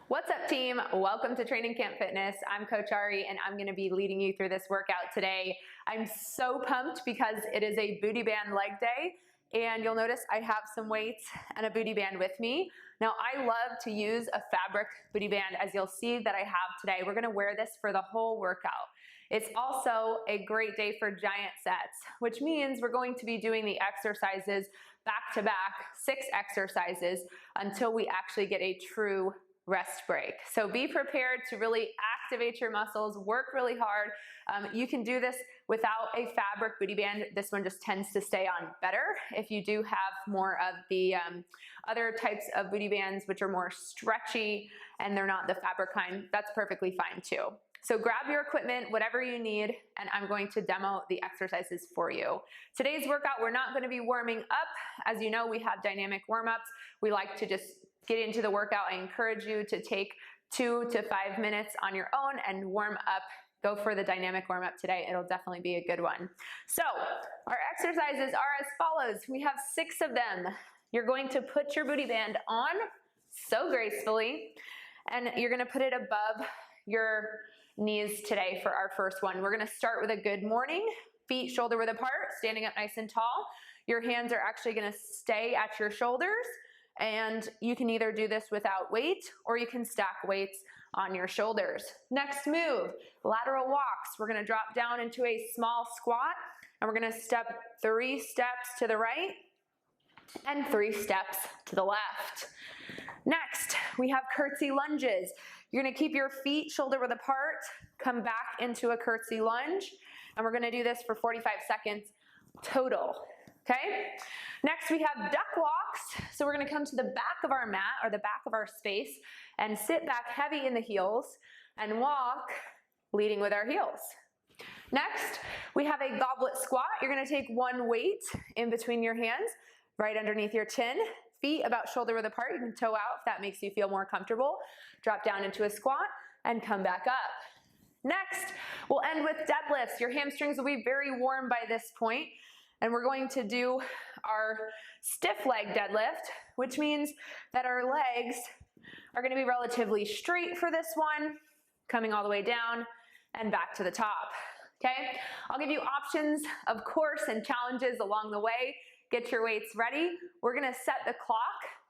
What's up, team? Welcome to Training Camp Fitness. I'm Coach Ari and I'm gonna be leading you through this workout today. I'm so pumped because it is a booty band leg day, and you'll notice I have some weights and a booty band with me. Now, I love to use a fabric booty band, as you'll see that I have today. We're gonna wear this for the whole workout. It's also a great day for giant sets, which means we're going to be doing the exercises back to back, 6 exercises, until we actually get a true rest break. So be prepared to really activate your muscles, work really hard. You can do this without a fabric booty band. This one just tends to stay on better. If you do have more of the other types of booty bands, which are more stretchy and they're not the fabric kind, that's perfectly fine too. So grab your equipment, whatever you need, and I'm going to demo the exercises for you. Today's workout, we're not going to be warming up. As you know, we have dynamic warm-ups. We like to just get into the workout. I encourage you to take 2 to 5 minutes on your own and warm up. Go for the dynamic warm-up today. It'll definitely be a good one. So our exercises are as follows. We have 6 of them. You're going to put your booty band on so gracefully, and you're going to put it above your knees today for our first one. We're going to start with a good morning, feet shoulder width apart, standing up nice and tall. Your hands are actually going to stay at your shoulders, and you can either do this without weight or you can stack weights on your shoulders. Next move, lateral walks. We're going to drop down into a small squat, and we're going to step 3 steps to the right and 3 steps to the left. Next, we have curtsy lunges. You're going to keep your feet shoulder width apart, come back into a curtsy lunge, and we're going to do this for 45 seconds total. Okay? Next, we have duck walks. So we're going to come to the back of our mat or the back of our space and sit back heavy in the heels and walk leading with our heels. Next, we have a goblet squat. You're going to take 1 weight in between your hands, right underneath your chin, feet about shoulder width apart. You can toe out if that makes you feel more comfortable. Drop down into a squat and come back up. Next, we'll end with deadlifts. Your hamstrings will be very warm by this point, and we're going to do our stiff leg deadlift, which means that our legs are going to be relatively straight for this one, coming all the way down and back to the top. Okay? I'll give you options, of course, and challenges along the way. Get your weights ready. We're going to set the clock,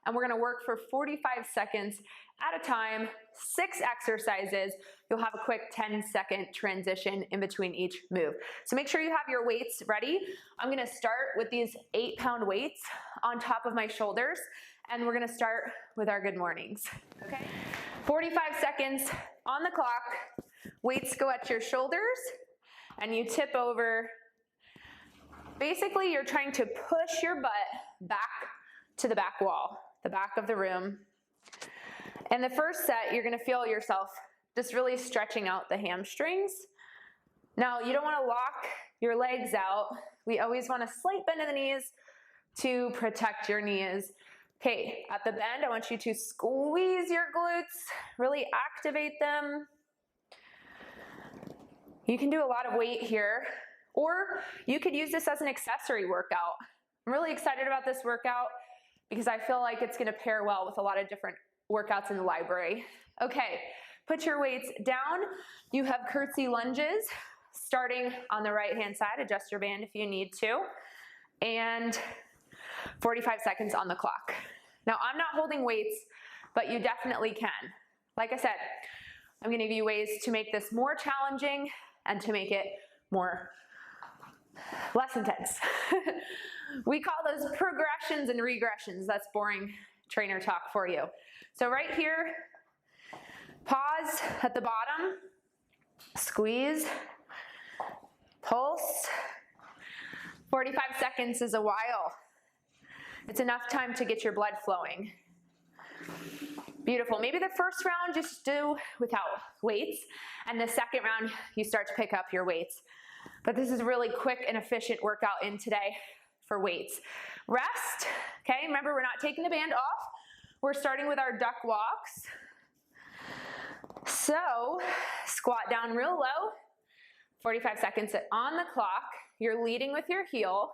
and we're going to work for 45 seconds at a time, 6 exercises. You'll have a quick 10-second transition in between each move. So make sure you have your weights ready. I'm going to start with these 8-pound weights on top of my shoulders, and we're going to start with our good mornings. Okay? 45 seconds on the clock. Weights go at your shoulders, and you tip over. Basically, you're trying to push your butt back to the back wall, the back of the room. In the first set, you're going to feel yourself just really stretching out the hamstrings. Now, you don't want to lock your legs out. We always want a slight bend in the knees to protect your knees. Okay, at the bend, I want you to squeeze your glutes, really activate them. You can do a lot of weight here, or you could use this as an accessory workout. I'm really excited about this workout because I feel like it's going to pair well with a lot of different workouts in the library. Okay, put your weights down. You have curtsy lunges starting on the right hand side. Adjust your band if you need to. And 45 seconds on the clock. Now, I'm not holding weights, but you definitely can. Like I said, I'm going to give you ways to make this more challenging and to make it less intense. We call those progressions and regressions. That's boring trainer talk for you. So right here, pause at the bottom, squeeze, pulse. 45 seconds is a while. It's enough time to get your blood flowing. Beautiful. Maybe the first round just do without weights, and the second round you start to pick up your weights. But this is a really quick and efficient workout in today for weights. Rest. Okay, remember we're not taking the band off. We're starting with our duck walks. So squat down real low, 45 seconds on the clock. You're leading with your heel,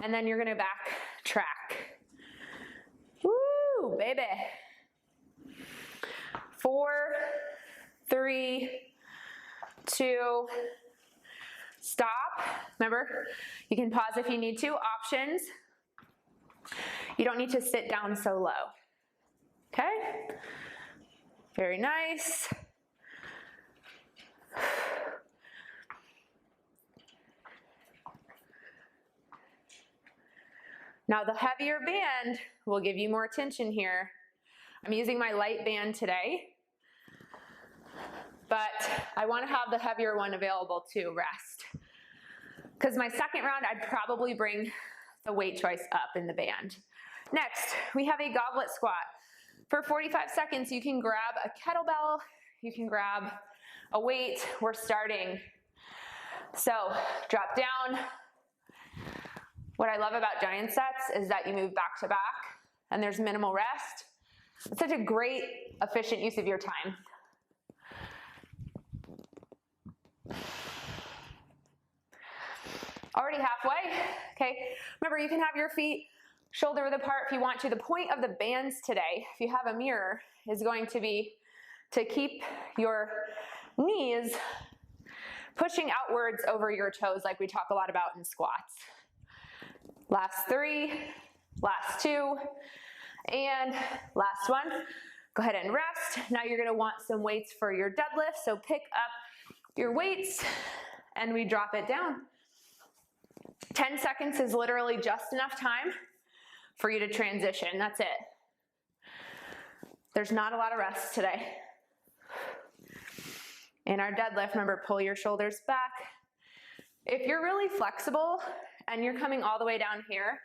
and then you're gonna back track. Woo, baby. 4, 3, 2, stop. Remember, you can pause if you need to. Options. You don't need to sit down so low. Okay? Very nice. Now the heavier band will give you more tension here. I'm using my light band today, but I want to have the heavier one available to rest. Because my second round, I'd probably bring the weight choice up in the band. Next, we have a goblet squat. For 45 seconds, you can grab a kettlebell, you can grab a weight. We're starting. So drop down. What I love about giant sets is that you move back to back and there's minimal rest. It's such a great, efficient use of your time. Already halfway, okay? Remember, you can have your feet shoulder width apart if you want to. The point of the bands today, if you have a mirror, is going to be to keep your knees pushing outwards over your toes like we talk a lot about in squats. Last 3, last 2, and last one. Go ahead and rest. Now you're gonna want some weights for your deadlift, so pick up your weights and we drop it down. 10 seconds is literally just enough time for you to transition. That's it. There's not a lot of rest today. In our deadlift, remember, pull your shoulders back. If you're really flexible and you're coming all the way down here,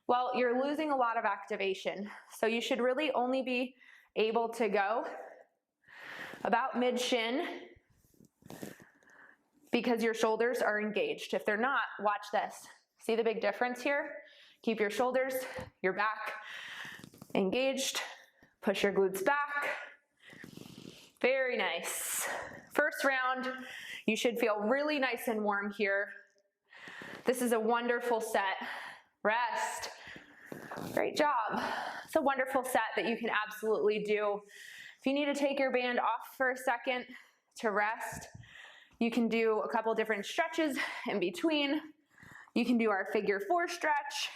well, you're losing a lot of activation. So you should really only be able to go about mid-shin because your shoulders are engaged. If they're not, watch this. See the big difference here? Keep your shoulders, your back engaged. Push your glutes back. Very nice. First round, you should feel really nice and warm here. This is a wonderful set. Rest. Great job. It's a wonderful set that you can absolutely do. If you need to take your band off for a second to rest, you can do a couple different stretches in between. You can do our figure 4 stretch.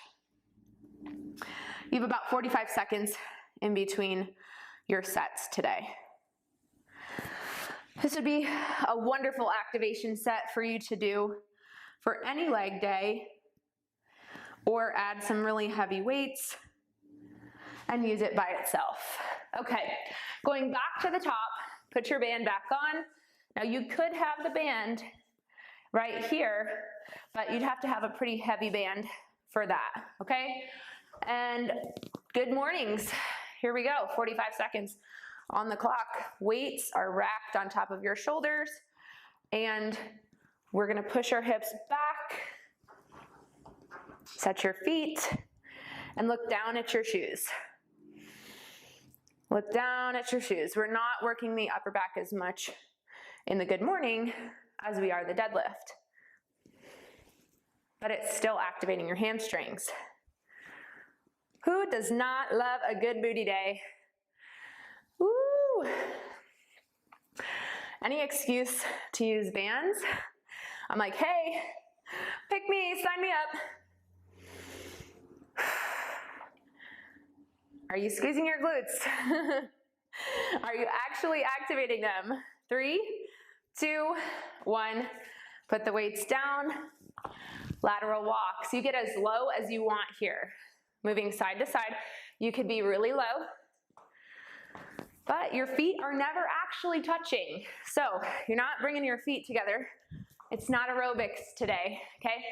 You have about 45 seconds in between your sets today. This would be a wonderful activation set for you to do for any leg day, or add some really heavy weights and use it by itself. Okay, going back to the top, put your band back on. Now you could have the band right here, but you'd have to have a pretty heavy band for that, okay? And good mornings. Here we go, 45 seconds on the clock. Weights are racked on top of your shoulders, and we're gonna push our hips back, set your feet, and look down at your shoes. Look down at your shoes. We're not working the upper back as much in the good morning as we are the deadlift, but it's still activating your hamstrings. Who does not love a good booty day? Woo! Any excuse to use bands? I'm like, hey, pick me, sign me up. Are you squeezing your glutes? Are you actually activating them? 3, 2, 1. Put the weights down. Lateral walks. You get as low as you want here. Moving side to side. You could be really low, but your feet are never actually touching. So you're not bringing your feet together. It's not aerobics today, okay?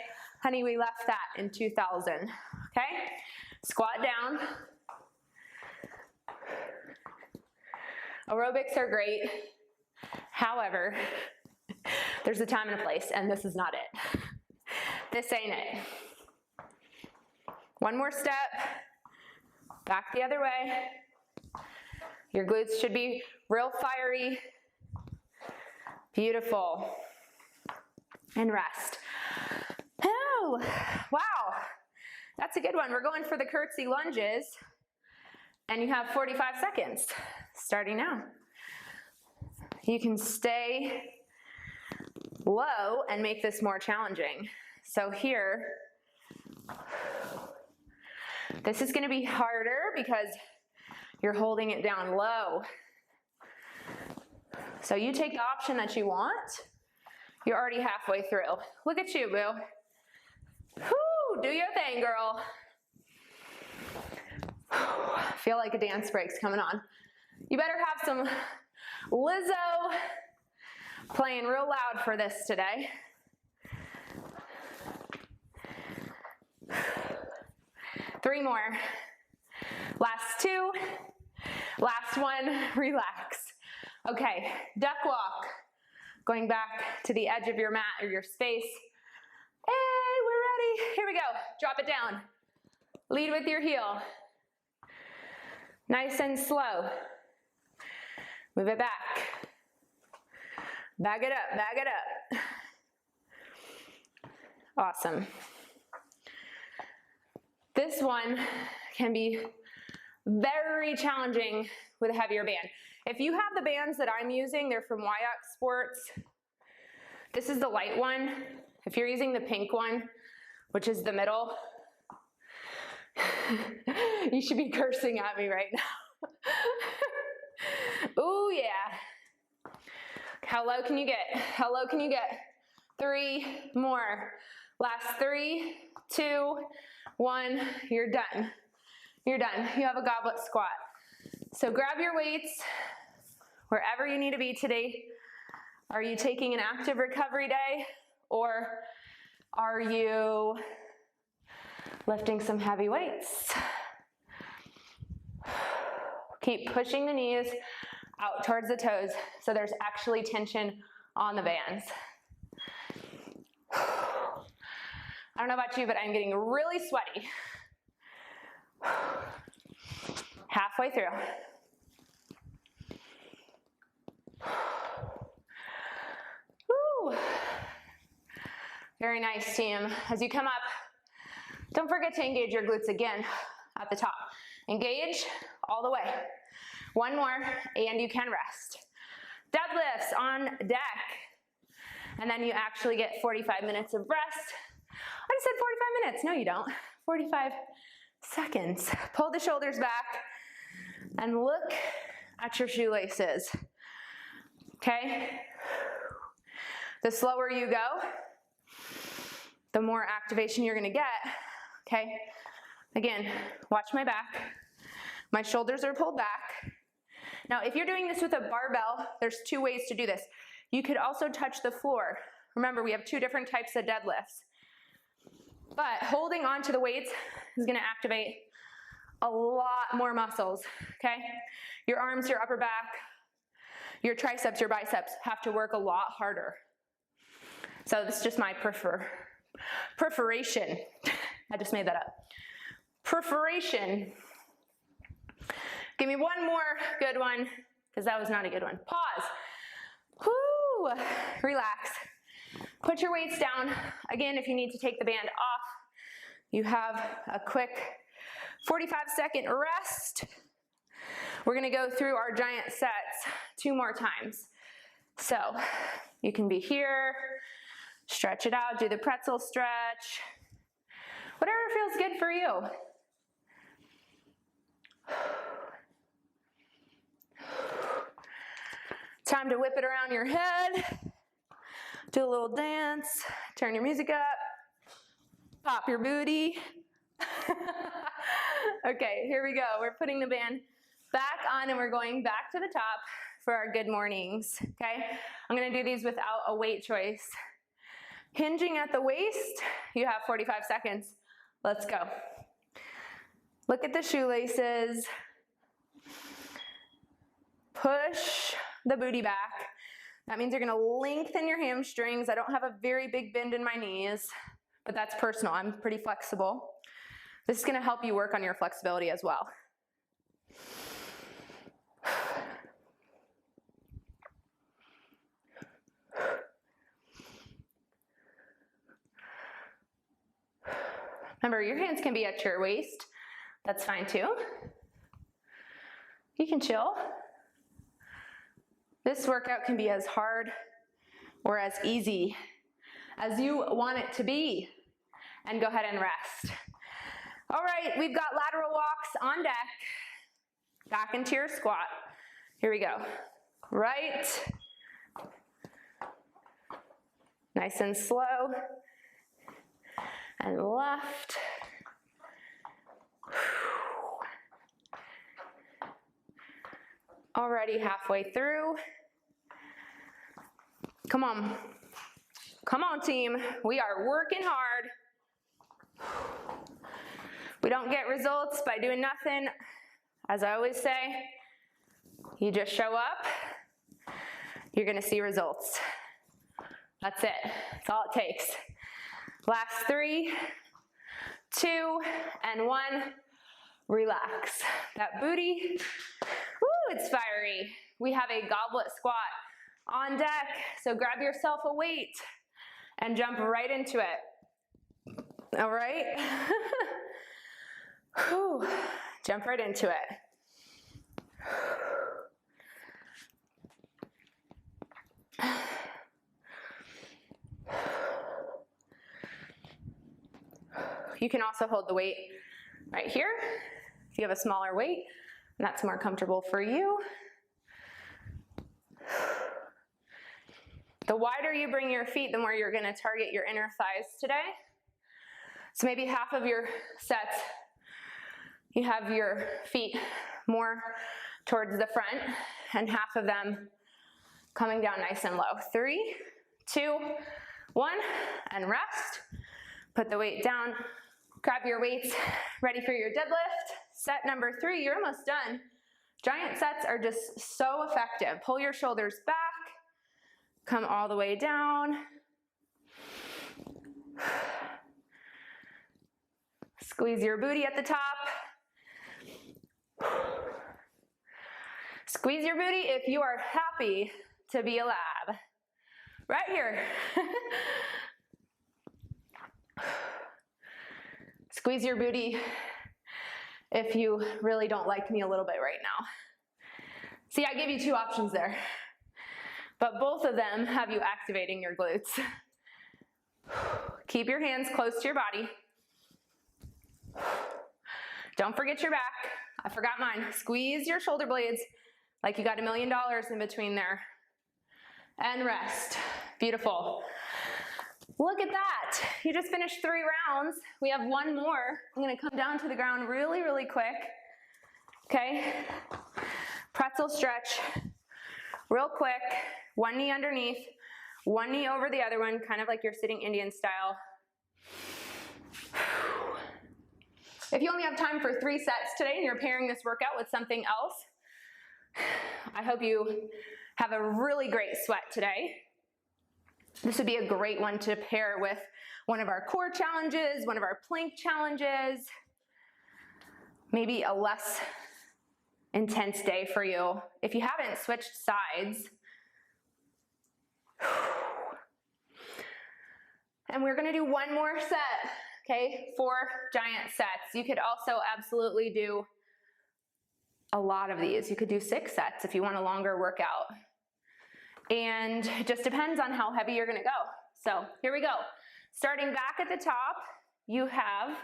Honey, we left that in 2000, okay? Squat down. Aerobics are great. However, there's a time and a place, and this is not it. This ain't it. One more step. Back the other way. Your glutes should be real fiery. Beautiful. And rest. Oh, wow. That's a good one. We're going for the curtsy lunges. And you have 45 seconds starting now. You can stay low and make this more challenging. So here, this is gonna be harder because you're holding it down low. So you take the option that you want. You're already halfway through. Look at you, boo. Whoo, do your thing, girl. I feel like a dance break's coming on. You better have some Lizzo playing real loud for this today. Three more. Last two. Last one, relax. Okay, duck walk. Going back to the edge of your mat or your space. Hey, we're ready. Here we go. Drop it down. Lead with your heel. Nice and slow. Move it back. Back it up, back it up. Awesome. This one can be very challenging with a heavier band. If you have the bands that I'm using, they're from Wyox Sports. This is the light one. If you're using the pink one, which is the middle, you should be cursing at me right now. Ooh, yeah. How low can you get? How low can you get? Three more. Last 3, 2, 1, you're done. You're done. You have a goblet squat. So grab your weights wherever you need to be today. Are you taking an active recovery day, or are you lifting some heavy weights? Keep pushing the knees out towards the toes so there's actually tension on the bands. I don't know about you, but I'm getting really sweaty. Halfway through. Woo. Very nice, team. As you come up, don't forget to engage your glutes again at the top. Engage all the way. One more, and you can rest. Deadlifts on deck. And then you actually get 45 minutes of rest. I just said 45 minutes. No, you don't. 45 seconds. Pull the shoulders back and look at your shoelaces. Okay? The slower you go, the more activation you're gonna get. Okay? Again, watch my back. My shoulders are pulled back. Now, if you're doing this with a barbell, there's 2 ways to do this. You could also touch the floor. Remember, we have 2 different types of deadlifts. But holding onto the weights is gonna activate a lot more muscles, okay? Your arms, your upper back, your triceps, your biceps have to work a lot harder. So this is just my perforation. I just made that up. Perforation. Give me one more good one, because that was not a good one. Pause. Whoo, relax. Put your weights down. Again, if you need to take the band off, you have a quick 45-second rest. We're gonna go through our giant sets 2 more times. So you can be here, stretch it out, do the pretzel stretch, whatever feels good for you. Time to whip it around your head. Do a little dance, turn your music up, pop your booty. Okay, here we go. We're putting the band back on and we're going back to the top for our good mornings, okay? I'm gonna do these without a weight choice. Hinging at the waist, you have 45 seconds. Let's go. Look at the shoelaces. Push the booty back. That means you're gonna lengthen your hamstrings. I don't have a very big bend in my knees, but that's personal. I'm pretty flexible. This is gonna help you work on your flexibility as well. Remember, your hands can be at your waist. That's fine too. You can chill. This workout can be as hard or as easy as you want it to be. And go ahead and rest. All right, we've got lateral walks on deck. Back into your squat. Here we go. Right. Nice and slow. And left. Already halfway through. Come on. Come on, team. We are working hard. We don't get results by doing nothing. As I always say, you just show up, you're gonna see results. That's it. That's all it takes. Last 3, 2, and 1. Relax. That booty, woo, it's fiery. We have a goblet squat on deck, so grab yourself a weight and jump right into it. All right? Whew. Jump right into it. You can also hold the weight right here if you have a smaller weight and that's more comfortable for you. The wider you bring your feet, the more you're going to target your inner thighs today. So maybe half of your sets, you have your feet more towards the front and half of them coming down nice and low. 3, 2, 1, and rest. Put the weight down. Grab your weights, ready for your deadlift. Set number 3, you're almost done. Giant sets are just so effective. Pull your shoulders back. Come all the way down. Squeeze your booty at the top. Squeeze your booty if you are happy to be alive. Right here. Squeeze your booty if you really don't like me a little bit right now. See, I gave you 2 options there, but both of them have you activating your glutes. Keep your hands close to your body. Don't forget your back. I forgot mine. Squeeze your shoulder blades like you got $1 million in between there. And rest. Beautiful. Look at that. You just finished 3 rounds. We have 1 more. I'm going to come down to the ground really, really quick. Okay? Pretzel stretch. Real quick. 1 knee underneath. 1 knee over the other one, kind of like you're sitting Indian style. If you only have time for 3 sets today and you're pairing this workout with something else, I hope you have a really great sweat today. This would be a great one to pair with one of our core challenges, one of our plank challenges, maybe a less intense day for you. If you haven't switched sides, and we're gonna do 1 more set, okay? 4 giant sets. You could also absolutely do a lot of these. You could do 6 sets if you want a longer workout. And it just depends on how heavy you're gonna go. So here we go. Starting back at the top, you have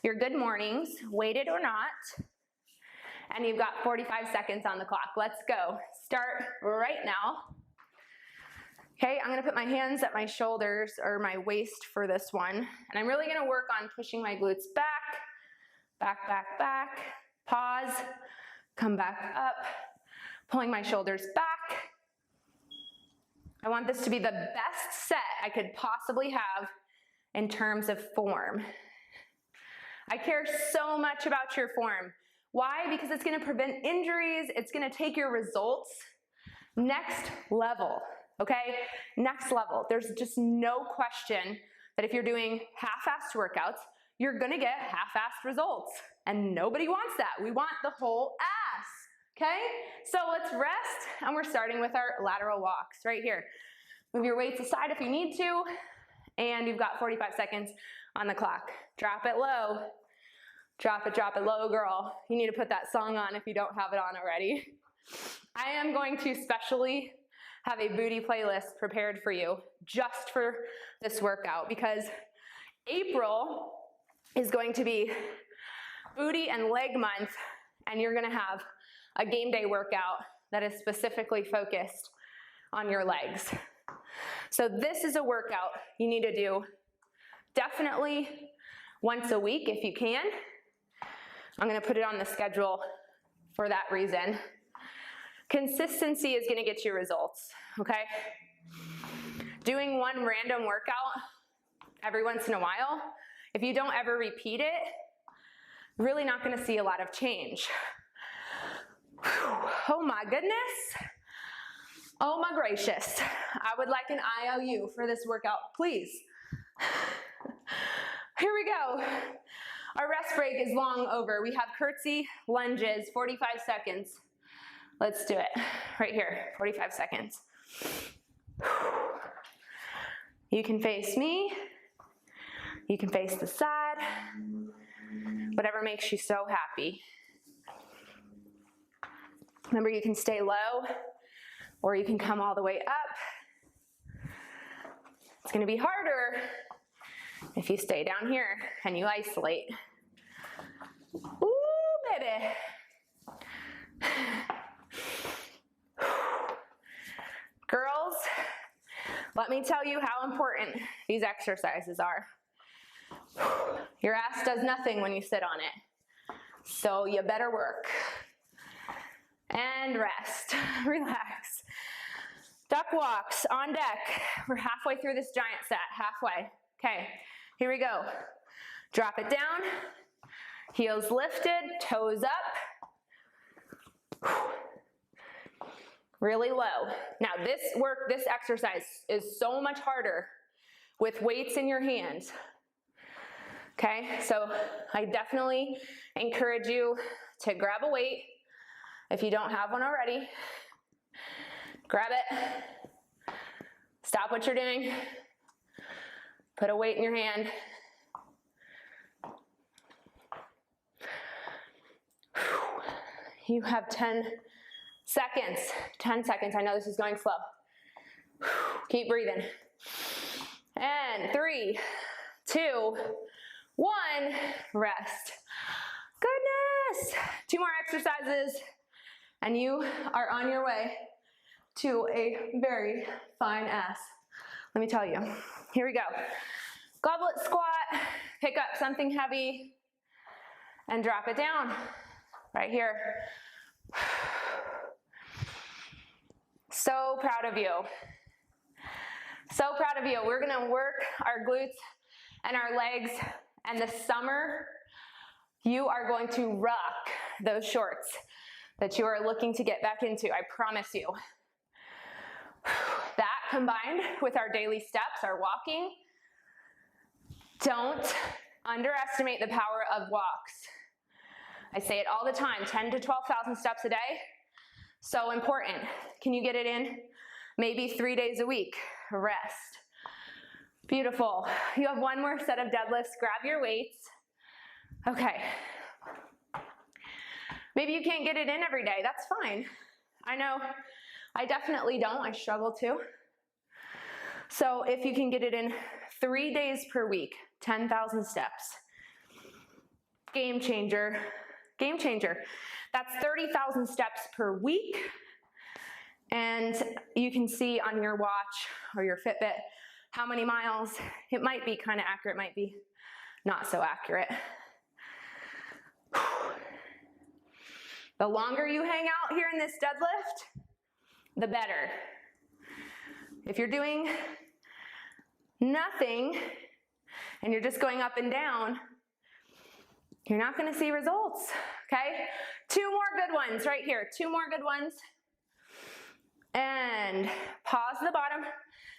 your good mornings, weighted or not, and you've got 45 seconds on the clock. Let's go. Start right now. Okay, I'm gonna put my hands at my shoulders or my waist for this one, and I'm really gonna work on pushing my glutes back, back, back, back, pause, come back up, pulling my shoulders back. I want this to be the best set I could possibly have in terms of form. I care so much about your form. Why? Because it's gonna prevent injuries, it's gonna take your results next level, okay? Next level. There's just no question that if you're doing half-assed workouts, you're gonna get half-assed results. And nobody wants that. We want the whole ass. Okay, so let's rest, and we're starting with our lateral walks right here. Move your weights aside if you need to, and you've got 45 seconds on the clock. Drop it low, drop it low, girl. You need to put that song on if you don't have it on already. I am going to specially have a booty playlist prepared for you just for this workout because April is going to be booty and leg month, and you're gonna have a game day workout that is specifically focused on your legs. So this is a workout you need to do definitely once a week if you can. I'm gonna put it on the schedule for that reason. Consistency is gonna get you results, okay? Doing one random workout every once in a while, if you don't ever repeat it, really not gonna see a lot of change. Oh my goodness. Oh my gracious. I would like an IOU for this workout, please. Here we go. Our rest break is long over. We have curtsy lunges, 45 seconds. Let's do it right here, 45 seconds. You can face me. You can face the side. Whatever makes you so happy. Remember, you can stay low or you can come all the way up. It's gonna be harder if you stay down here and you isolate. Ooh, baby. Girls, let me tell you how important these exercises are. Your ass does nothing when you sit on it, so you better work. And rest, relax. Duck walks on deck. We're halfway through this giant set, halfway. Okay, here we go. Drop it down, heels lifted, toes up. Really low. Now this exercise is so much harder with weights in your hands. Okay, so I definitely encourage you to grab a weight. If you don't have one already, grab it, stop what you're doing, put a weight in your hand. You have 10 seconds, 10 seconds. I know this is going slow. Keep breathing. And 3, 2, 1, rest. Goodness. 2 more exercises. And you are on your way to a very fine ass. Let me tell you. Here we go. Goblet squat, pick up something heavy, and drop it down. Right here. So proud of you. So proud of you. We're gonna work our glutes and our legs, and this summer, you are going to rock those shorts that you are looking to get back into, I promise you. That combined with our daily steps, our walking, don't underestimate the power of walks. I say it all the time, 10 to 12,000 steps a day, so important. Can you get it in? Maybe 3 days a week, rest. Beautiful. You have 1 more set of deadlifts, grab your weights. Okay. Maybe you can't get it in every day, that's fine. I know, I definitely don't, I struggle too. So if you can get it in 3 days per week, 10,000 steps, game changer, game changer. That's 30,000 steps per week. And you can see on your watch or your Fitbit how many miles. It might be kind of accurate, might be not so accurate. The longer you hang out here in this deadlift, the better. If you're doing nothing and you're just going up and down, you're not gonna see results, okay? 2 more good ones right here, 2 more good ones. And pause the bottom,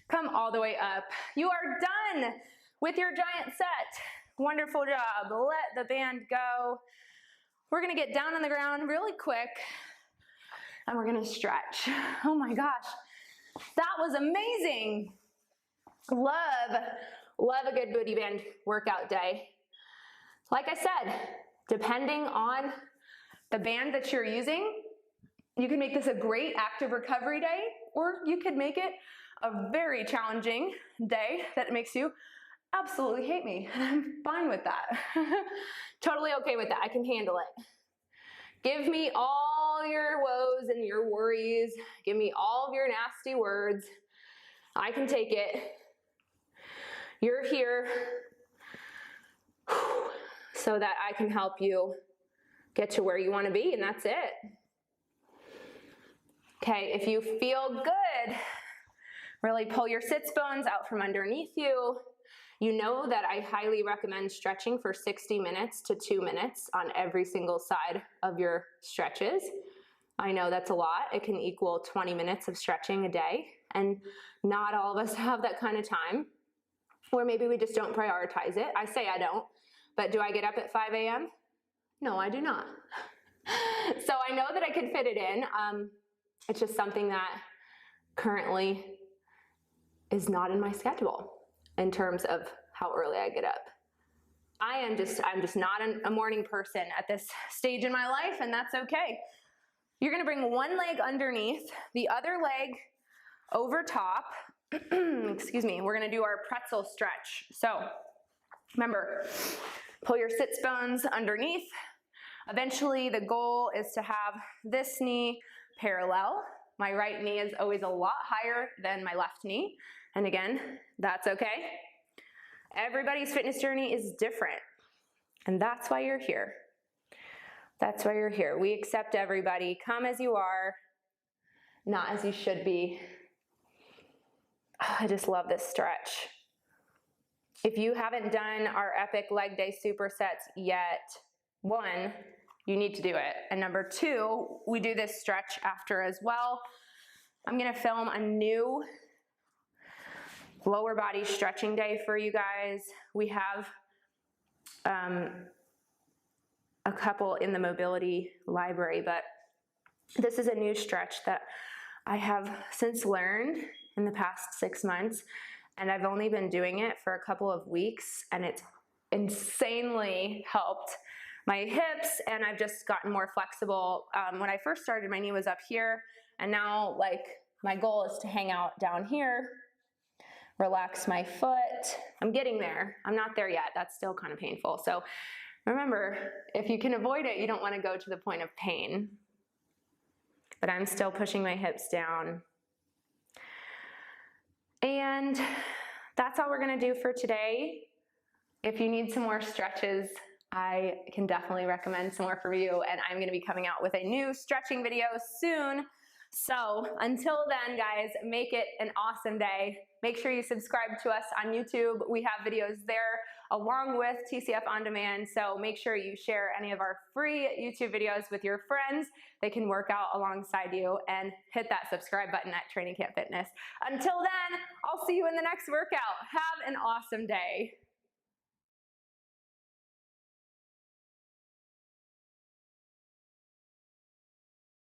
come all the way up. You are done with your giant set. Wonderful job, let the band go. We're gonna get down on the ground really quick and we're gonna stretch. Oh my gosh, that was amazing. Love a good booty band workout day. Like I said, depending on the band that you're using, You can make this a great active recovery day, or you could make it a very challenging day that makes you absolutely hate me. And I'm fine with that. Totally okay with that. I can handle it. Give me all your woes and your worries. Give me all of your nasty words. I can take it. You're here so that I can help you get to where you want to be, and that's it. Okay, if you feel good, really pull your sits bones out from underneath you. You know that I highly recommend stretching for 60 minutes to 2 minutes on every single side of your stretches. I know that's a lot. It can equal 20 minutes of stretching a day, and not all of us have that kind of time, or maybe we just don't prioritize it. I say I don't, but do I get up at 5 a.m.? No, I do not. So I know that I could fit it in. It's just something that currently is not in my schedule in terms of how early I get up. I'm just not a morning person at this stage in my life, and that's okay. You're gonna bring one leg underneath, the other leg over top. Excuse me, we're gonna do our pretzel stretch. So remember, pull your sits bones underneath. Eventually the goal is to have this knee parallel. My right knee is always a lot higher than my left knee. And again, that's okay. Everybody's fitness journey is different. And that's why you're here. That's why you're here. We accept everybody. Come as you are, not as you should be. Oh, I just love this stretch. If you haven't done our epic leg day supersets yet, one, you need to do it. And number two, we do this stretch after as well. I'm gonna film a new lower body stretching day for you guys. We have a couple in the mobility library, but this is a new stretch that I have since learned in the past 6 months, and I've only been doing it for a couple of weeks, and it's insanely helped my hips, and I've just gotten more flexible. When I first started, my knee was up here, and now like my goal is to hang out down here, relax my foot. I'm getting there. I'm not there yet. That's still kind of painful. So remember, if you can avoid it, you don't want to go to the point of pain. But I'm still pushing my hips down. And that's all we're going to do for today. If you need some more stretches, I can definitely recommend some more for you, and I'm going to be coming out with a new stretching video soon. So until then, guys, make it an awesome day. Make sure you subscribe to us on YouTube. We have videos there along with TCF On Demand, so make sure you share any of our free YouTube videos with your friends. They can work out alongside you, and hit that subscribe button at Training Camp Fitness. Until then, I'll see you in the next workout. Have an awesome day.